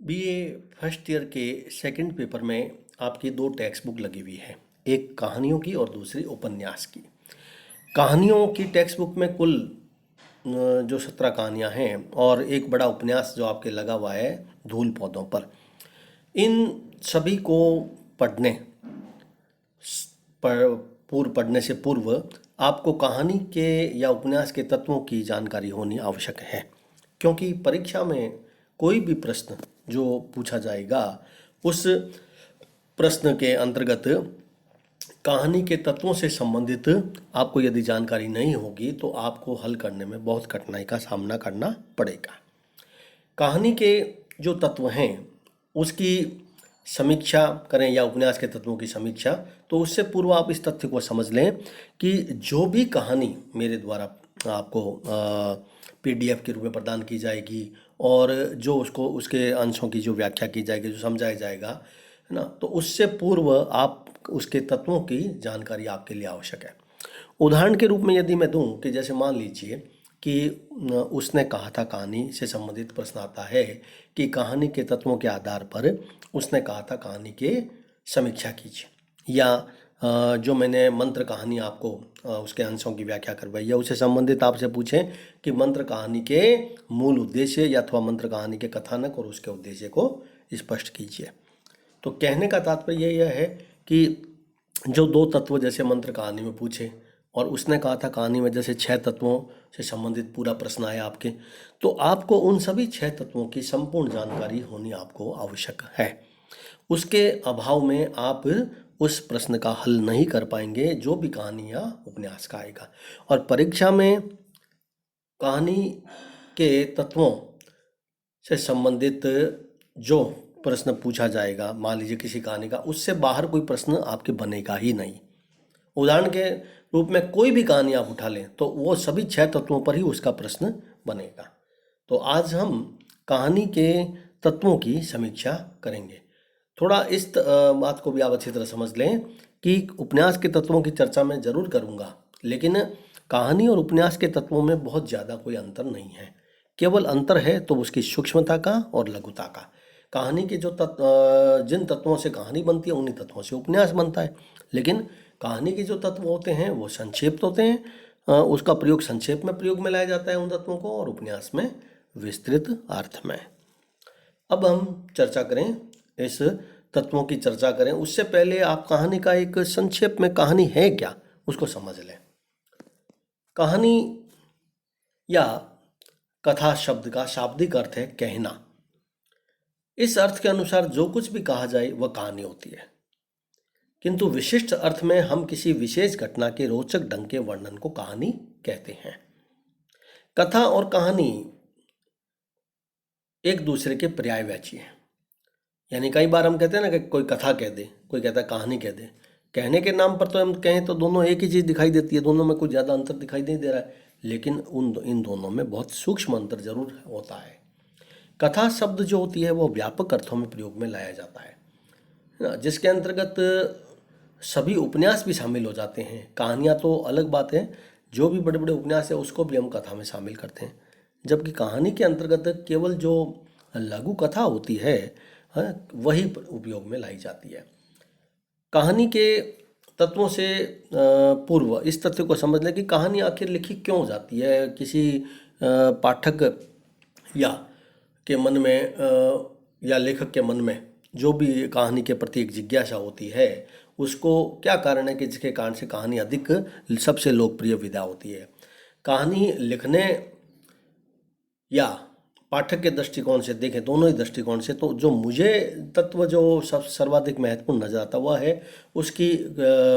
BA first year के second paper में आपकी दो टेक्स्ट बुक लगी हुई है। एक कहानियों की और दूसरी उपन्यास की। कहानियों की टेक्स्ट बुक में कुल जो 17 कहानियां हैं और एक बड़ा उपन्यास जो आपके लगा हुआ है धूल पौधों पर। इन सभी को पढ़ने पर पूर्व पढ़ने से पूर्व आपको कहानी के या उपन्यास के तत्वों की जानकारी होनी आवश्यक है, क्योंकि परीक्षा में कोई भी प्रश्न जो पूछा जाएगा उस प्रश्न के अंतर्गत कहानी के तत्वों से संबंधित आपको यदि जानकारी नहीं होगी तो आपको हल करने में बहुत कठिनाई का सामना करना पड़ेगा। कहानी के जो तत्व हैं उसकी समीक्षा करें या उपन्यास के तत्वों की समीक्षा, तो उससे पूर्व आप इस तथ्य को समझ लें कि जो भी कहानी मेरे द्वारा आपको पीडीएफ के रूप में प्रदान की जाएगी और जो उसको उसके अंशों की जो व्याख्या की जाएगी, जो समझाया जाएगा, है ना, तो उससे पूर्व आप उसके तत्वों की जानकारी आपके लिए आवश्यक है। उदाहरण के रूप में यदि मैं दूं कि जैसे मान लीजिए कि उसने कहा था कहानी से संबंधित प्रश्न आता है कि कहानी के तत्वों के आधार पर उसने कहा था कहानी के समीक्षा कीजिए, या जो मैंने मंत्र कहानी आपको उसके अंशों की व्याख्या करवाई या उससे संबंधित आपसे पूछें कि मंत्र कहानी के मूल उद्देश्य या अथवा मंत्र कहानी के कथानक और उसके उद्देश्य को स्पष्ट कीजिए। तो कहने का तात्पर्य यह है कि जो दो तत्व जैसे मंत्र कहानी में पूछे और उसने कहा था कहानी में जैसे 6 तत्वों से संबंधित पूरा प्रश्न आया आपके, तो आपको उन सभी 6 तत्वों की संपूर्ण जानकारी होनी आपको आवश्यक है। उसके अभाव में आप उस प्रश्न का हल नहीं कर पाएंगे जो भी कहानी या उपन्यास का आएगा। और परीक्षा में कहानी के तत्वों से संबंधित जो प्रश्न पूछा जाएगा, मान लीजिए किसी कहानी का, उससे बाहर कोई प्रश्न आपके बनेगा ही नहीं। उदाहरण के रूप में कोई भी कहानी आप उठा लें तो वो सभी 6 तत्वों पर ही उसका प्रश्न बनेगा। तो आज हम कहानी के तत्वों की समीक्षा करेंगे। थोड़ा इस बात को भी आप अच्छी तरह समझ लें कि उपन्यास के तत्वों की चर्चा मैं जरूर करूंगा, लेकिन कहानी और उपन्यास के तत्वों में बहुत ज़्यादा कोई अंतर नहीं है। केवल अंतर है तो उसकी सूक्ष्मता का और लघुता का। कहानी के जो जिन तत्वों से कहानी बनती है उन्हीं तत्वों से उपन्यास बनता है, लेकिन कहानी के जो तत्व होते हैं वो संक्षिप्त होते हैं। उसका प्रयोग संक्षेप में प्रयोग में लाया जाता है उन तत्वों को, और उपन्यास में विस्तृत अर्थ में। अब हम चर्चा करें, इस तत्वों की चर्चा करें उससे पहले आप कहानी का एक संक्षेप में कहानी है क्या उसको समझ लें। कहानी या कथा शब्द का शाब्दिक अर्थ है कहना। इस अर्थ के अनुसार जो कुछ भी कहा जाए वह कहानी होती है, किंतु विशिष्ट अर्थ में हम किसी विशेष घटना के रोचक ढंग के वर्णन को कहानी कहते हैं। कथा और कहानी एक दूसरे के पर्यायवाची हैं। यानी कई बार हम कहते हैं ना कि कोई कथा कह दे, कोई कहता है कहानी कह दे। कहने के नाम पर तो हम कहें तो दोनों एक ही चीज़ दिखाई देती है, दोनों में कोई ज़्यादा अंतर दिखाई नहीं दे रहा है, लेकिन इन दोनों में बहुत सूक्ष्म अंतर जरूर होता है। कथा शब्द जो होती है वो व्यापक अर्थों में प्रयोग में लाया जाता है ना, जिसके अंतर्गत सभी उपन्यास भी शामिल हो जाते हैं। कहानियाँ तो अलग बात है, जो भी बड़े बड़े उपन्यास है उसको भी हम कथा में शामिल करते हैं, जबकि कहानी के अंतर्गत केवल जो लघु कथा होती है वही उपयोग में लाई जाती है। कहानी के तत्वों से पूर्व इस तथ्य को समझ लें कि कहानी आखिर लिखी क्यों जाती है। किसी पाठक या के मन में या लेखक के मन में जो भी कहानी के प्रति एक जिज्ञासा होती है, उसको क्या कारण है कि जिसके कारण से कहानी अधिक सबसे लोकप्रिय विधा होती है। कहानी लिखने या पाठक के दृष्टिकोण से देखें, दोनों ही दृष्टिकोण से, तो जो मुझे तत्व जो सब सर्वाधिक महत्वपूर्ण नजर आता वह है उसकी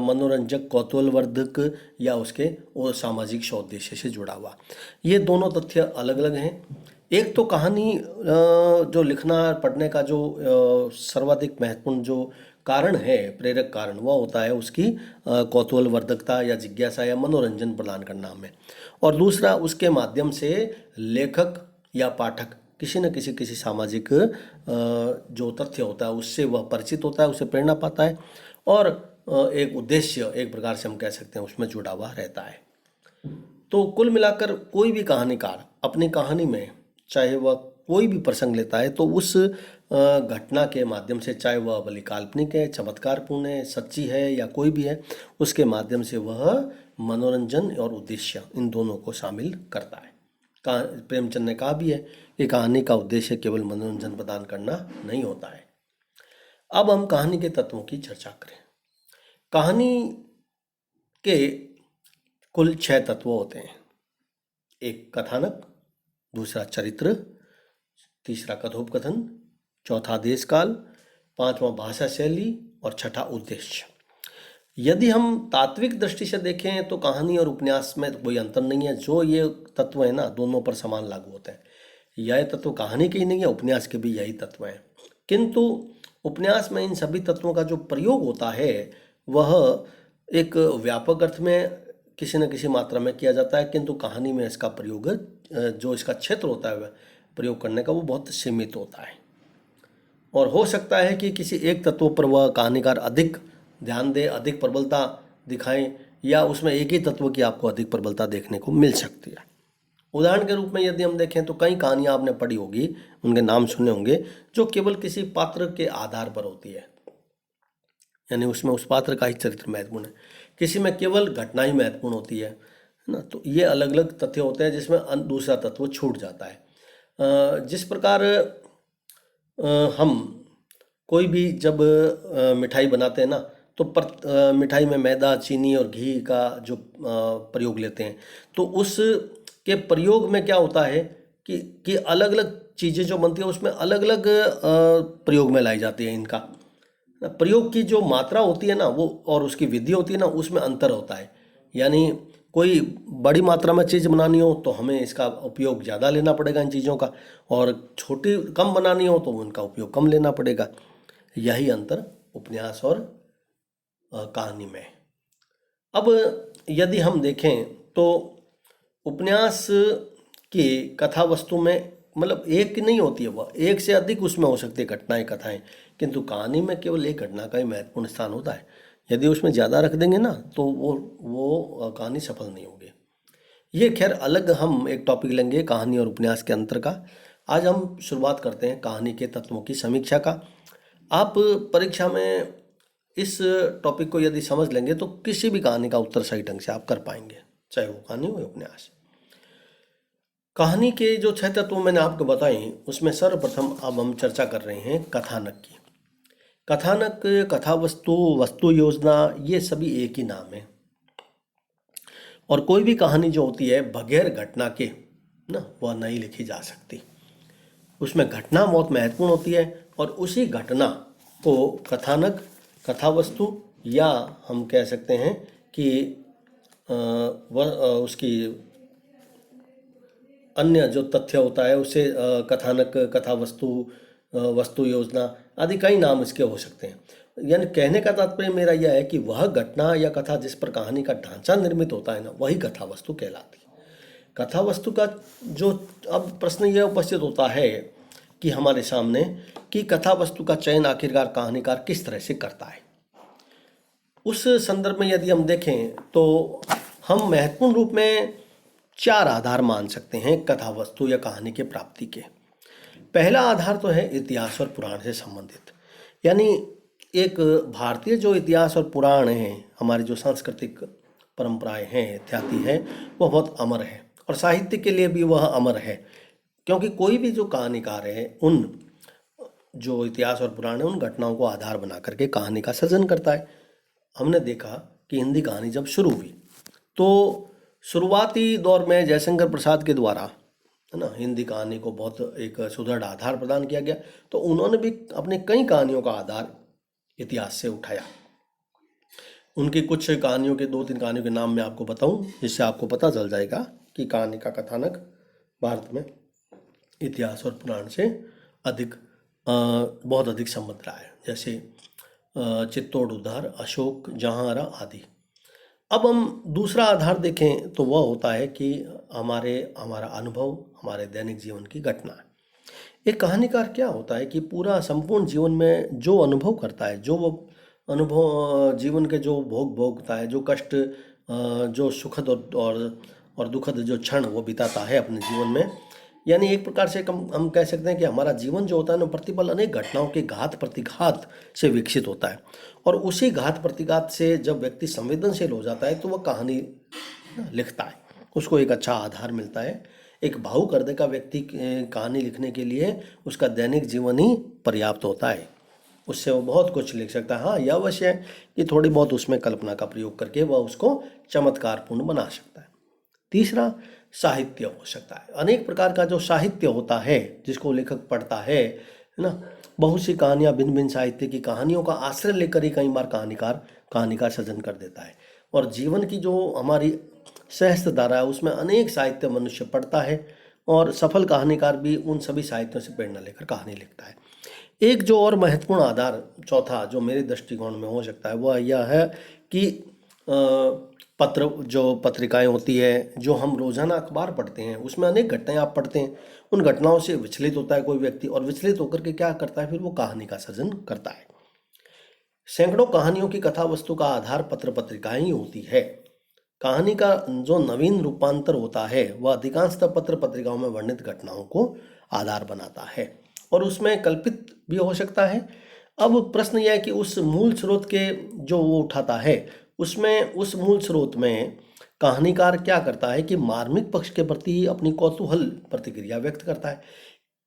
मनोरंजक, कौतूहलवर्धक या उसके वो सामाजिक सौदेश्य से जुड़ा हुआ। ये दोनों तथ्य अलग अलग हैं। एक तो कहानी जो लिखना पढ़ने का जो सर्वाधिक महत्वपूर्ण जो कारण है, प्रेरक कारण, वह होता है उसकी कौतूहलवर्धकता या जिज्ञासा या मनोरंजन प्रदान करना हमें। और दूसरा, उसके माध्यम से लेखक या पाठक किसी न किसी सामाजिक जो तथ्य होता है उससे वह परिचित होता है, उससे प्रेरणा पाता है, और एक उद्देश्य एक प्रकार से हम कह सकते हैं उसमें जुड़ा हुआ रहता है। तो कुल मिलाकर कोई भी कहानीकार अपनी कहानी में, चाहे वह कोई भी प्रसंग लेता है तो उस घटना के माध्यम से, चाहे वह भली काल्पनिक है, चमत्कारपूर्ण है, सच्ची है या कोई भी है, उसके माध्यम से वह मनोरंजन और उद्देश्य इन दोनों को शामिल करता है। प्रेमचंद ने कहा भी है कि कहानी का उद्देश्य केवल मनोरंजन प्रदान करना नहीं होता है। अब हम कहानी के तत्वों की चर्चा करें। कहानी के कुल 6 तत्व होते हैं। एक कथानक, दूसरा चरित्र, तीसरा कथोपकथन, चौथा देशकाल, पांचवा भाषा शैली और छठा उद्देश्य। यदि हम तात्विक दृष्टि से देखें तो कहानी और उपन्यास में कोई अंतर नहीं है। जो ये तत्व है ना, दोनों पर समान लागू होते हैं। यह तत्व कहानी के ही नहीं है, उपन्यास के भी यही तत्व हैं। किंतु उपन्यास में इन सभी तत्वों का जो प्रयोग होता है वह एक व्यापक अर्थ में किसी न किसी मात्रा में किया जाता है, किंतु कहानी में इसका प्रयोग, जो इसका क्षेत्र होता है प्रयोग करने का, वो बहुत सीमित होता है। और हो सकता है कि किसी एक तत्व पर वह कहानीकार अधिक ध्यान दे, अधिक प्रबलता दिखाएं, या उसमें एक ही तत्व की आपको अधिक प्रबलता देखने को मिल सकती है। उदाहरण के रूप में यदि हम देखें तो कई कहानियाँ आपने पढ़ी होगी, उनके नाम सुने होंगे, जो केवल किसी पात्र के आधार पर होती है, यानी उसमें उस पात्र का ही चरित्र महत्वपूर्ण है। किसी में केवल घटना ही महत्वपूर्ण होती है ना। तो ये अलग अलग तथ्य होते हैं जिसमें दूसरा तत्व छूट जाता है। जिस प्रकार हम कोई भी जब मिठाई बनाते हैं ना, तो मिठाई में मैदा, चीनी और घी का जो प्रयोग लेते हैं, तो उस के प्रयोग में क्या होता है कि अलग अलग चीज़ें जो बनती है उसमें अलग अलग प्रयोग में लाई जाती है। इनका प्रयोग की जो मात्रा होती है ना, वो और उसकी विधि होती है ना, उसमें अंतर होता है। यानी कोई बड़ी मात्रा में चीज़ बनानी हो तो हमें इसका उपयोग ज़्यादा लेना पड़ेगा इन चीज़ों का, और छोटी कम बनानी हो तो उनका उपयोग कम लेना पड़ेगा। यही अंतर उपन्यास और कहानी में। अब यदि हम देखें तो उपन्यास की कथा वस्तु में मतलब एक नहीं होती है, वह एक से अधिक उसमें हो सकती है घटनाएं, कथाएं, किंतु कहानी में केवल एक घटना का ही महत्वपूर्ण स्थान होता है। यदि उसमें ज़्यादा रख देंगे ना तो वो कहानी सफल नहीं होगी। ये खैर अलग हम एक टॉपिक लेंगे कहानी और उपन्यास के अंतर का। आज हम शुरुआत करते हैं कहानी के तत्वों की समीक्षा का। आप परीक्षा में इस टॉपिक को यदि समझ लेंगे तो किसी भी कहानी का उत्तर सही ढंग से आप कर पाएंगे, चाहे वो कहानी हो या उपन्यास। कहानी के जो 6 तत्व मैंने आपको बताए, उसमें सर्वप्रथम अब हम चर्चा कर रहे हैं कथानक की। कथानक, कथा वस्तु, वस्तु योजना, ये सभी एक ही नाम है। और कोई भी कहानी जो होती है बगैर घटना के ना, वह नहीं लिखी जा सकती। उसमें घटना बहुत महत्वपूर्ण होती है, और उसी घटना को कथानक, कथा वस्तु, या हम कह सकते हैं कि उसकी अन्य जो तथ्य होता है उसे कथानक, कथा वस्तु, वस्तु योजना आदि कई नाम इसके हो सकते हैं। यानी कहने का तात्पर्य मेरा यह है कि वह घटना या कथा जिस पर कहानी का ढांचा निर्मित होता है ना, वही कथा वस्तु कहलाती है। कथा वस्तु का जो अब प्रश्न यह उपस्थित होता है कि हमारे सामने कि कथा वस्तु का चयन आखिरकार कहानीकार किस तरह से करता है। उस संदर्भ में यदि हम देखें तो हम महत्वपूर्ण रूप में 4 आधार मान सकते हैं कथा वस्तु या कहानी के प्राप्ति के। पहला आधार तो है इतिहास और पुराण से संबंधित, यानी एक भारतीय जो इतिहास और पुराण हैं, हमारी जो सांस्कृतिक परंपराएं हैं, इत्यादि है, वह बहुत अमर है, और साहित्य के लिए भी वह अमर है। क्योंकि कोई भी जो कहानीकार है, उन जो इतिहास और पुराण है, उन घटनाओं को आधार बना करके कहानी का सृजन करता है। हमने देखा कि हिंदी कहानी जब शुरू हुई तो शुरुआती दौर में जयशंकर प्रसाद के द्वारा, है ना, हिंदी कहानी को बहुत एक सुदृढ़ आधार प्रदान किया गया। तो उन्होंने भी अपने कई कहानियों का आधार इतिहास से उठाया। उनकी कुछ कहानियों के 2-3 कहानियों के नाम मैं आपको बताऊं, जिससे आपको पता चल जाएगा कि कहानी का कथानक भारत में इतिहास और पुराण से अधिक बहुत अधिक संबंध रहा है। जैसे चित्तौड़ उद्धार, अशोक, जहांरा आदि। अब हम दूसरा आधार देखें तो वह होता है कि हमारा अनुभव, हमारे दैनिक जीवन की घटना। एक कहानीकार क्या होता है कि पूरा संपूर्ण जीवन में जो अनुभव करता है, जो वो अनुभव जीवन के जो भोगता है, जो कष्ट, जो सुखद और दुखद जो क्षण वो बिताता है अपने जीवन में, यानी एक प्रकार से हम कह सकते हैं कि हमारा जीवन जो होता है ना, प्रतिपल अनेक घटनाओं के घात प्रतिघात से विकसित होता है। और उसी घात प्रतिघात से जब व्यक्ति संवेदनशील हो जाता है तो वह कहानी लिखता है, उसको एक अच्छा आधार मिलता है। एक भावुक हृदय का व्यक्ति कहानी लिखने के लिए उसका दैनिक जीवन ही पर्याप्त होता है, उससे वो बहुत कुछ लिख सकता है। हाँ, यह अवश्य है कि थोड़ी बहुत उसमें कल्पना का प्रयोग करके वह उसको चमत्कारपूर्ण बना सकता है। तीसरा, साहित्य हो सकता है। अनेक प्रकार का जो साहित्य होता है जिसको लेखक पढ़ता है ना, बहुत सी कहानियाँ भिन्न भिन्न साहित्य की कहानियों का आश्रय लेकर ही कई बार कहानीकार कहानी का सृजन कर देता है। और जीवन की जो हमारी सहस्त्र धारा है उसमें अनेक साहित्य मनुष्य पढ़ता है, और सफल कहानीकार भी उन सभी साहित्यों से प्रेरणा लेकर कहानी लिखता है। एक जो और महत्वपूर्ण आधार, चौथा, जो मेरे दृष्टिकोण में हो सकता है वह यह है कि पत्र, जो पत्रिकाएं होती है, जो हम रोजाना अखबार पढ़ते हैं, उसमें अनेक घटनाएं आप पढ़ते हैं, उन घटनाओं से विचलित होता है कोई व्यक्ति, और विचलित होकर के क्या करता है, फिर वो कहानी का सृजन करता है। सैकड़ों कहानियों की कथा वस्तु का आधार पत्र पत्रिकाएं ही होती है। कहानी का जो नवीन रूपांतर होता है वह अधिकांशतः पत्र पत्रिकाओं में वर्णित घटनाओं को आधार बनाता है, और उसमें कल्पित भी हो सकता है। अब प्रश्न यह है कि उस मूल स्रोत के जो वो उठाता है, उसमें उस मूल स्रोत में कहानीकार क्या करता है कि मार्मिक पक्ष के प्रति अपनी कौतूहल प्रतिक्रिया व्यक्त करता है।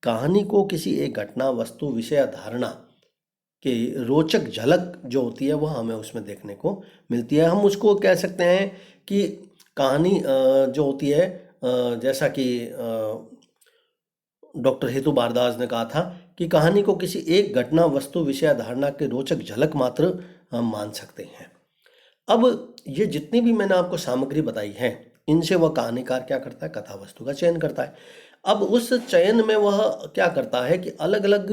कहानी को किसी एक घटना, वस्तु, विषय, धारणा कि रोचक झलक जो होती है वह हमें उसमें देखने को मिलती है। हम उसको कह सकते हैं कि कहानी जो होती है, जैसा कि डॉक्टर हेतु भारद्वाज ने कहा था कि कहानी को किसी एक घटना, वस्तु, विषय, धारणा के रोचक झलक मात्र हम मान सकते हैं। अब ये जितनी भी मैंने आपको सामग्री बताई है, इनसे वह कहानीकार क्या करता है, कथा वस्तु का चयन करता है। अब उस चयन में वह क्या करता है कि अलग अलग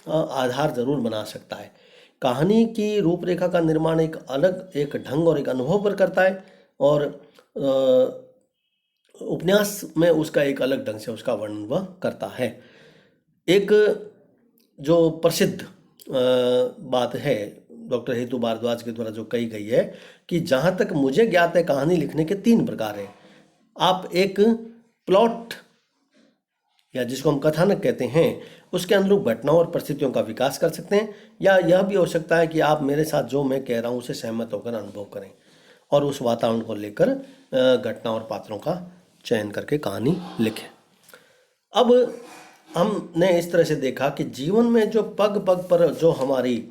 आधार जरूर बना सकता है। कहानी की रूपरेखा का निर्माण एक अलग, एक ढंग और एक अनुभव पर करता है, और उपन्यास में उसका एक अलग ढंग से उसका वर्णन वह करता है। एक जो प्रसिद्ध बात है डॉक्टर हेतु भारद्वाज के द्वारा जो कही गई है कि जहाँ तक मुझे ज्ञात है कहानी लिखने के 3 प्रकार हैं। आप एक प्लॉट, या जिसको हम कथानक कहते हैं, उसके अनुरूप घटनाओं और परिस्थितियों का विकास कर सकते हैं, या यह भी हो सकता है कि आप मेरे साथ जो मैं कह रहा हूँ उसे सहमत होकर अनुभव करें और उस वातावरण को लेकर घटना और पात्रों का चयन करके कहानी लिखें। अब हमने इस तरह से देखा कि जीवन में जो पग पग पर जो हमारी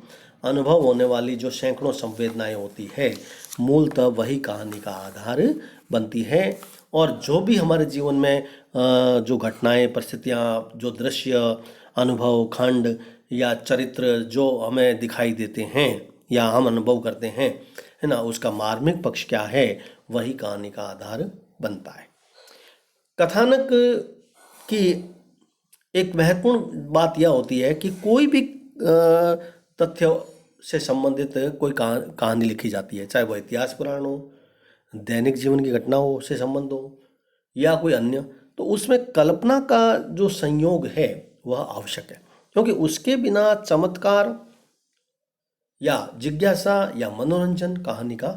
अनुभव होने वाली जो सैकड़ों संवेदनाएं होती है, मूलतः वही कहानी का आधार बनती है। और जो भी हमारे जीवन में जो घटनाएं, परिस्थितियां, जो दृश्य, अनुभव, खंड या चरित्र जो हमें दिखाई देते हैं या हम अनुभव करते हैं, है ना, उसका मार्मिक पक्ष क्या है, वही कहानी का आधार बनता है। कथानक की एक महत्वपूर्ण बात यह होती है कि कोई भी तथ्य से संबंधित कोई कहानी लिखी जाती है, चाहे वह इतिहास पुराण हो, दैनिक जीवन की घटनाओं से संबंध हो, या कोई अन्य, तो उसमें कल्पना का जो संयोग है वह आवश्यक है, क्योंकि उसके बिना चमत्कार या जिज्ञासा या मनोरंजन कहानी का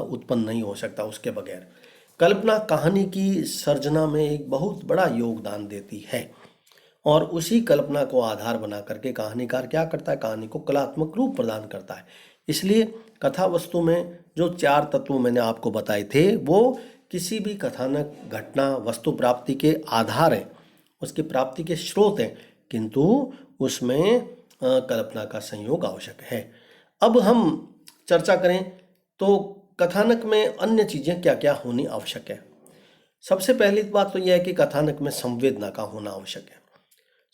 उत्पन्न नहीं हो सकता। उसके बगैर कल्पना कहानी की सर्जना में एक बहुत बड़ा योगदान देती है, और उसी कल्पना को आधार बना करके कहानीकार क्या करता है, कहानी को कलात्मक रूप प्रदान करता है। इसलिए कथा वस्तु में जो 4 तत्व मैंने आपको बताए थे वो किसी भी कथानक, घटना, वस्तु प्राप्ति के आधार हैं, उसकी प्राप्ति के स्रोत हैं, किंतु उसमें कल्पना का संयोग आवश्यक है। अब हम चर्चा करें तो कथानक में अन्य चीज़ें क्या क्या होनी आवश्यक है। सबसे पहली बात तो यह है कि कथानक में संवेदना का होना आवश्यक है।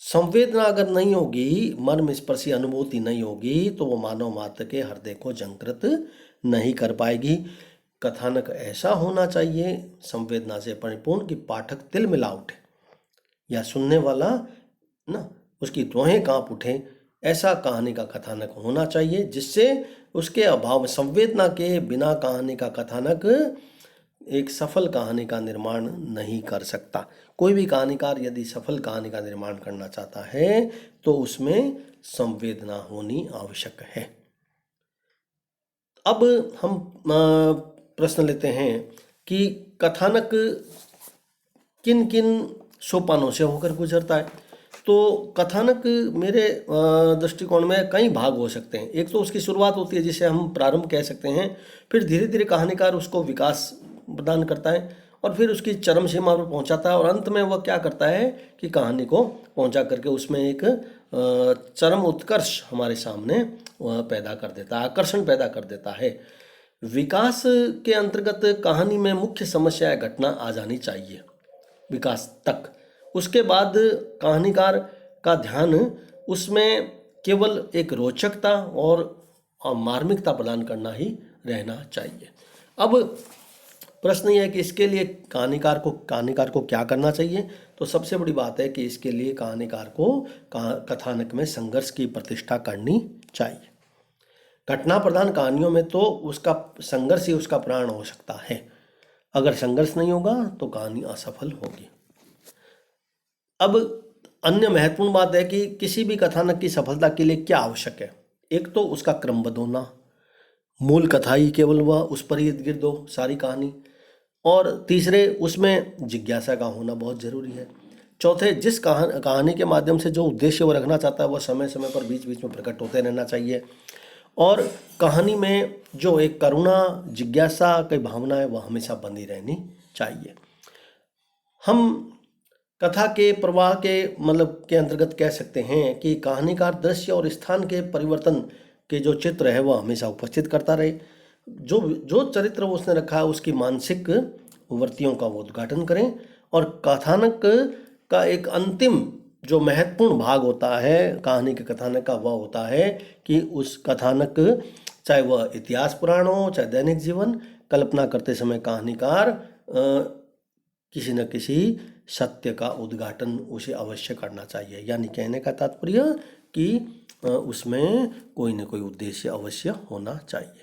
संवेदना अगर नहीं होगी, मर्म स्पर्शी अनुभूति नहीं होगी, तो वो मानव मात्र के हृदय को झंकृत नहीं कर पाएगी। कथानक ऐसा होना चाहिए संवेदना से परिपूर्ण कि पाठक तिल मिला उठे, या सुनने वाला ना उसकी रोहें कांप उठे। ऐसा कहानी का कथानक होना चाहिए, जिससे उसके अभाव में, संवेदना के बिना कहानी का कथानक एक सफल कहानी का निर्माण नहीं कर सकता। कोई भी कहानीकार यदि सफल कहानी का निर्माण करना चाहता है तो उसमें संवेदना होनी आवश्यक है। अब हम प्रश्न लेते हैं कि कथानक किन किन सोपानों से होकर गुजरता है। तो कथानक मेरे दृष्टिकोण में कई भाग हो सकते हैं। एक तो उसकी शुरुआत होती है जिसे हम प्रारंभ कह सकते हैं, फिर धीरे धीरे कहानीकार उसको विकास प्रदान करता है और फिर उसकी चरम सीमा पर पहुंचाता है और अंत में वह क्या करता है कि कहानी को पहुंचा करके उसमें एक चरम उत्कर्ष हमारे सामने वह पैदा कर देता है, आकर्षण पैदा कर देता है। विकास के अंतर्गत कहानी में मुख्य समस्या या घटना आ जानी चाहिए विकास तक। उसके बाद कहानीकार का ध्यान उसमें केवल एक रोचकता और मार्मिकता प्रदान करना ही रहना चाहिए। अब प्रश्न यह है कि इसके लिए कहानीकार को क्या करना चाहिए। तो सबसे बड़ी बात है कि इसके लिए कहानीकार को कथानक में संघर्ष की प्रतिष्ठा करनी चाहिए। घटना प्रधान कहानियों में तो उसका संघर्ष ही उसका प्राण हो सकता है। अगर संघर्ष नहीं होगा तो कहानी असफल होगी। अब अन्य महत्वपूर्ण बात है कि किसी भी कथानक की सफलता के लिए क्या आवश्यक है। एक तो उसका क्रमबद्ध होना, मूल कथा ही केवल वह उस पर ही इर्द गिर्द हो सारी कहानी, और तीसरे उसमें जिज्ञासा का होना बहुत जरूरी है। चौथे जिस कहानी के माध्यम से जो उद्देश्य वो रखना चाहता है वह समय समय पर बीच बीच में प्रकट होते रहना चाहिए, और कहानी में जो एक करुणा जिज्ञासा की भावना है वह हमेशा बनी रहनी चाहिए। हम कथा के प्रवाह के के अंतर्गत कह सकते हैं कि कहानीकार दृश्य और स्थान के परिवर्तन के जो चित्र है वह हमेशा उपस्थित करता रहे। जो जो चरित्र उसने रखा है उसकी मानसिक वृत्तियों का वो उद्घाटन करें, और कथानक का एक अंतिम जो महत्वपूर्ण भाग होता है कहानी के कथानक का वह होता है कि उस कथानक, चाहे वह इतिहास पुराण हो चाहे दैनिक जीवन, कल्पना करते समय कहानीकार किसी न किसी सत्य का उद्घाटन उसे अवश्य करना चाहिए। यानी कहने का तात्पर्य कि उसमें कोई न कोई उद्देश्य अवश्य होना चाहिए।